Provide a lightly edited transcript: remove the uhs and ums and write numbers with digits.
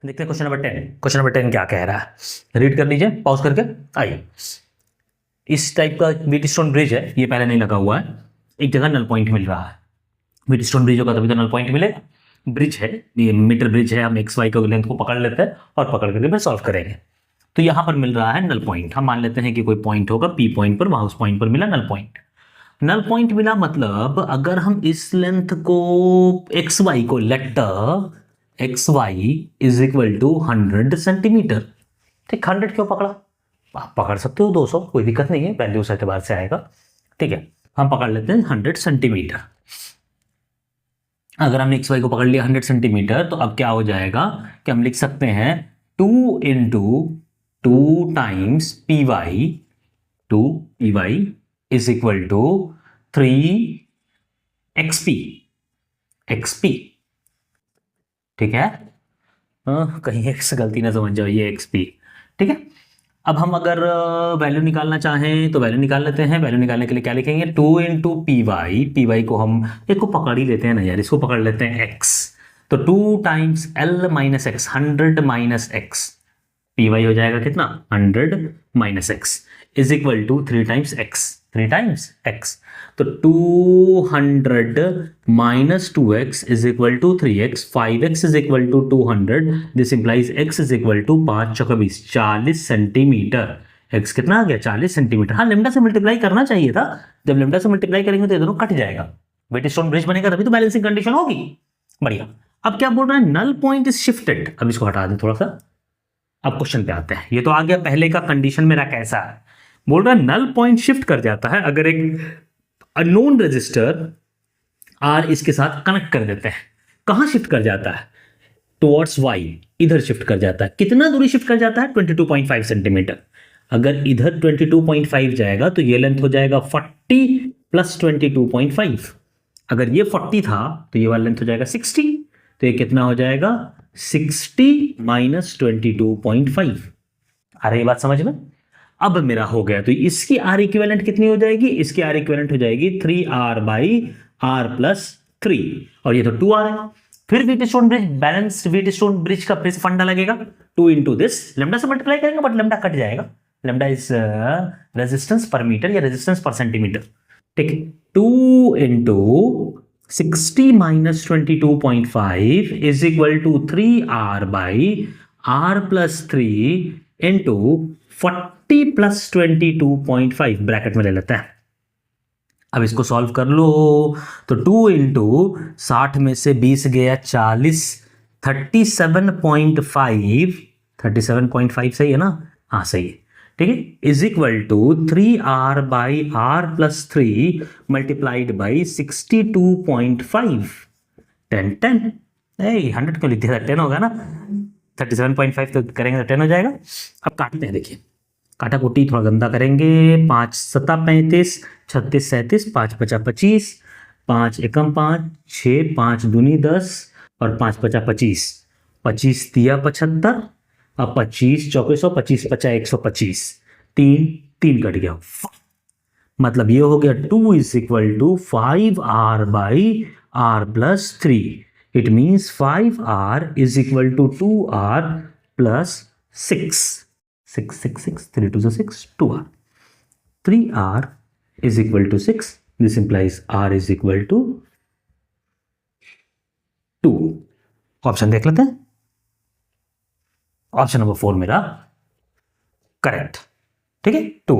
देखते हैं question number 10। Question number 10 क्या कह रहा है, रीड कर लीजिए पॉज करके। आइए, इस टाइप का व्हीटस्टोन ब्रिज है, ये पहले नहीं लगा हुआ है, एक जगह नल पॉइंट मिल रहा है। व्हीटस्टोन ब्रिज होगा तभी तो नल पॉइंट मिलेगा। ब्रिज है, ये मीटर ब्रिज है, हम एक्स वाई के लेंथ को पकड़ लेते हैं और पकड़ करके फिर सॉल्व करेंगे। तो यहां पर मिल रहा है नल पॉइंट, हम मान लेते हैं कि कोई पॉइंट होगा पी पॉइंट पर, वहां उस पॉइंट पर मिला नल पॉइंट। नल पॉइंट मिला मतलब अगर हम इस लेंथ को एक्स वाई को let X Y is equal to 100 centimetre. ठीक, 100 क्यों पकड़ा, आप पकड़ सकते हो 200, कोई दिक्कत नहीं है, वैल्यू उस एतबार से आएगा। ठीक है, हम पकड़ लेते हैं 100 सेंटीमीटर। अगर हमने एक्स वाई को पकड़ लिया 100 सेंटीमीटर, तो अब क्या हो जाएगा कि हम लिख सकते हैं 2 into 2 times P Y, 2 P Y is equal to 3 X P, X P. ठीक है, कहीं एक्स गलती ना समझ जाओ, ये एक्सपी। ठीक है, अब हम अगर वैल्यू निकालना चाहें तो वैल्यू निकाल लेते हैं। वैल्यू निकालने के लिए क्या लिखेंगे, 2 into P Y, P Y को हम एक को पकड़ ही लेते हैं ना यार, इसको पकड़ लेते हैं एक्स। तो 2 times L minus X, 100 minus X, P Y हो जाएगा कितना 100 minus X is equal to 3 times X, 3 times X. तो 200 minus 2x is equal to 3x, 5x is equal to 200, this implies x is equal to 5 चौका 20, 40 centimetre. x कितना आ गया 40 centimetre. हाँ, lambda से multiply करना चाहिए था, जब लेमडा से मल्टीप्लाई करेंगे तो ये दोनों कट जाएगा, व्हीटस्टोन ब्रिज बनेगा तभी तो बैलेंसिंग कंडीशन होगी। बढ़िया, अब क्या बोल रहा है, नल पॉइंट इज शिफ्टेड। अब इसको हटा दें थोड़ा सा, अब क्वेश्चन पे आते हैं। ये तो आ गया पहले का कंडीशन मेरा कैसा है, बोल रहा है नल पॉइंट शिफ्ट कर जाता है अगर एक अननोन रेजिस्टर आर इसके साथ कनेक्ट कर देते हैं। कहां शिफ्ट कर जाता है, टुवर्ड्स वाई, इधर शिफ्ट कर जाता है। कितना दूरी शिफ्ट कर जाता है 22.5 सेंटीमीटर। अगर इधर 22.5 जाएगा तो ये लेंथ हो जाएगा 40 प्लस 22.5। अगर ये 40 था तो ये वाला लेंथ हो जाएगा 60, तो ये कितना हो जाएगा 60 माइनस 22.5। आ रही बात समझ में। अब मेरा हो गया, तो इसकी आर इक्विवेलेंट कितनी हो जाएगी, इसकी आर इक्विवेलेंट हो जाएगी 3r बाई आर प्लस 3, और ये तो 2r है। फिर Wheatstone bridge, balance Wheatstone bridge का फिर फंडा लगेगा, 2 इंटू दिस, लेमडा से मल्टीप्लाई करेंगे बट लेमडा कट जाएगा, लेमडा इज रेजिस्टेंस पर मीटर या रेजिस्टेंस पर सेंटीमीटर। ठीक, 2 into 60 minus 22.5 is equal to 3r by R plus 3 into 40 plus 22.5 bracket में ले लेते हैं। अब इसको सॉल्व कर लो, तो 2 इंटू 60 में से 20 गया 40, 37.5, 37.5 सही है ना, हाँ सही है। ठीक है, is equal to 3r by R plus 3 multiplied by 62.5, 10 10, 100 क्यों लिख दिया, 10 होगा ना, 37.5 तो करेंगे तो 10 हो जाएगा। अब काटते हैं, देखिए काटा कुटी थोड़ा गंदा करेंगे। 5 सत्ता 35, 36 37, 5 पचा 25, 5 एकम 5, 6 5 दूनी 10 और 5 पचा 25, 25 दिया 75, अब 25 चौके 100, 25 पचा 125, 3 3 कट गया, मतलब ये हो गया 2 is equal to 5r by R plus 3। It means 5r is equal to 2r plus 6, 6 6 6, 3 2 6, 2r, 3r is equal to 6. This implies r is equal to 2. Option देख लेते हैं, ऑप्शन नंबर 4 मेरा करेक्ट। ठीक है, 2।